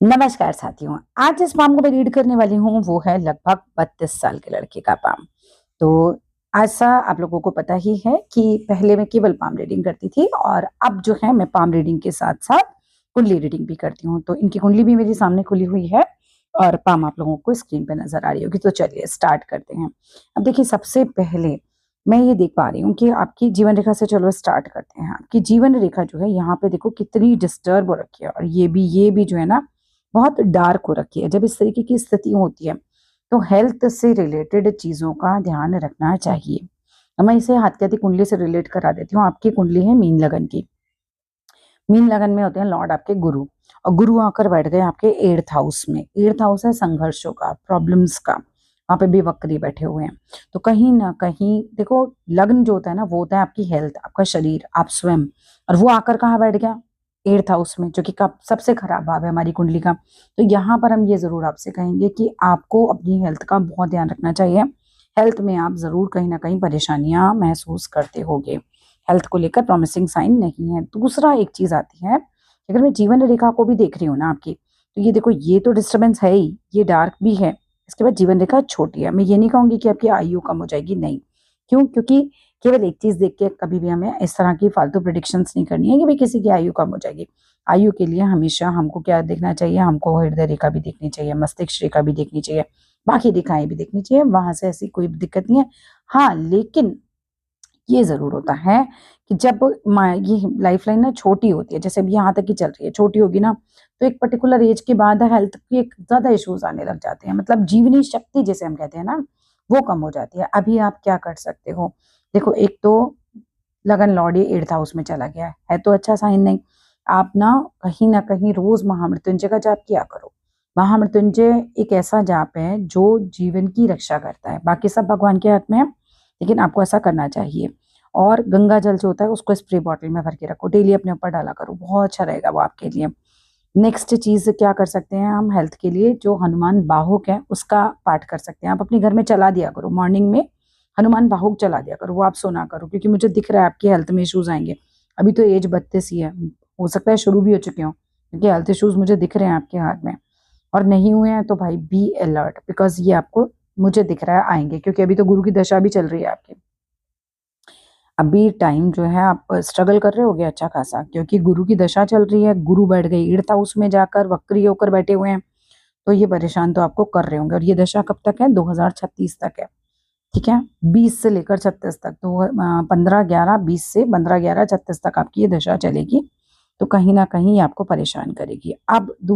नमस्कार साथियों, आज जिस पाम को मैं रीड करने वाली हूँ वो है लगभग 32 साल के लड़के का पाम। तो ऐसा आप लोगों को पता ही है कि पहले मैं केवल पाम रीडिंग करती थी और अब जो है मैं पाम रीडिंग के साथ-साथ कुंडली रीडिंग भी करती हूँ। तो इनकी कुंडली भी मेरे सामने खुली हुई है और पाम आप लोगों को स्क्रीन पे नज़र आ रही होगी। तो चलिए स्टार्ट करते हैं। अब देखिए सबसे पहले मैं ये देख पा रही हूँ कि आपकी जीवन रेखा से चलो स्टार्ट करते हैं। आपकी जीवन रेखा जो है यहाँ पे देखो कितनी डिस्टर्ब हो रखी है और ये भी जो है ना बहुत डार्क हो रखी है। जब इस तरीके की स्थिति होती है, तो हेल्थ से रिलेटेड चीज़ों का ध्यान रखना चाहिए। अब मैं इसे हाथ-कहती कुंडली से रिलेट करा देती हूँ। आपकी कुंडली है मीन लगन की। मीन लगन में होते हैं लॉर्ड आपके गुरु और गुरु आकर बैठ गए आपके 8th हाउस में। 8th हाउस है संघर्षों का, प्रॉब्लम्स का। वहाँ पे भी वक्री बैठे हुए हैं। तो कहीं न कहीं देखो लग्न जो होता है ना वो होता है आपकी हेल्थ, आपका शरीर, आप स्वयं और वो आकर कहाँ बैठ गया? 8th हाउस में जो कि कब सबसे खराब भाव है हमारी कुंडली का। तो यहाँ पर हम ये ज़रूर आपसे कहेंगे कि आपको अपनी हेल्थ का बहुत ध्यान रखना चाहिए। हेल्थ में आप ज़रूर कहीं न कहीं परेशानियाँ महसूस करते होंगे। हेल्थ को लेकर प्रॉमिसिंग साइन नहीं है। दूसरा एक चीज़ आती है, कि अगर मैं जीवन रेखा को भी देख रही हूँ ना आपकी, तो ये देखो ये तो डिस्टर्बेंस है ही, ये डार्क भी है। इसके बाद जीवन रेखा छोटी है। मैं ये नहीं कहूँगी कि आपकी आयु कम हो जाएगी, नहीं। क्यों? क्योंकि केवल एक चीज़ देख के कभी भी हमें इस तरह की फालतू प्रेडिक्शंस नहीं करनी है कि भई किसी की आयु कम हो जाएगी। आयु के लिए हमेशा हमको क्या देखना चाहिए, हमको हृदय रेखा भी देखनी चाहिए, मस्तिष्क रेखा भी देखनी चाहिए, बाकी रेखाएँ भी देखनी चाहिए, वहाँ से ऐसी कोई दिक्कत नहीं है। हाँ, लेकिन ये ज़रूर होता है कि जब ये लाइफ़लाइन ना छोटी होती है, जैसे अभी यहाँ तक ही चल रही है, छोटी होगी ना, तो एक पर्टिकुलर ऐज के बाद हेल्थ के एक ज़्यादा इश्यूज़ आने लग जाते हैं। मतलब जीवनी शक्ति जिसे हम कहते हैं ना, वो कम हो जाती है। अभी आप क्या कर सकते हो? देखो एक तो लगन लॉर्ड ये 8th हाउस में चला गया है तो अच्छा साइन नहीं। आप ना कहीं न कहीं रोज़ महामृत्युंजय का जाप किया करो। महामृत्युंजय एक ऐसा जाप है जो जीवन की रक्षा करता है। बाकी सब भगवान के हाथ में है, लेकिन आपको ऐसा करना चाहिए। और गंगा जल जो होता है उसको स्प्रे बॉटल में भर के रखो, डेली अपने ऊपर डाला करो, बहुत अच्छा रहेगा वो आपके लिए। नेक्स्ट चीज़ क्या कर सकते हैं हम हेल्थ के लिए, जो हनुमान बाहुक है उसका पाठ कर सकते हैं। आप अपने घर में चला दिया करो, मॉर्निंग में हनुमान बाहुक चला दिया करो, वो आप सुना करो क्योंकि मुझे दिख रहा है आपकी हेल्थ में इश्यूज़ आएँगे। अभी तो एज 32 ही है, हो सकता है शुरू भी हो चुके हों, क्योंकि हेल्थ इश्यूज़ मुझे दिख रहे हैं आपके हाथ में और नहीं हुए हैं तो भाई बी अलर्ट बिकॉज़ ये आपको मुझे दिख रहा है आएँगे क्योंकि अभी तो गुरु की दशा भी चल रही है आपकी। अभी टाइम जो है आप स्ट्रगल कर रहे होगे अच्छा खासा क्योंकि गुरु की दशा चल रही है, गुरु बैठ गए 8th हाउस में जाकर वक्री होकर बैठे हुए हैं, तो ये परेशान तो आपको कर रहे होंगे और ये दशा कब तक है? 2036 तक है, ठीक है? 20 से लेकर 36 तक तो 15-11 20 से 15-11 36 तक आपकी ये दशा चलेगी, तो कहीं न कहीं ये आपको परेशान करेगी। अब दू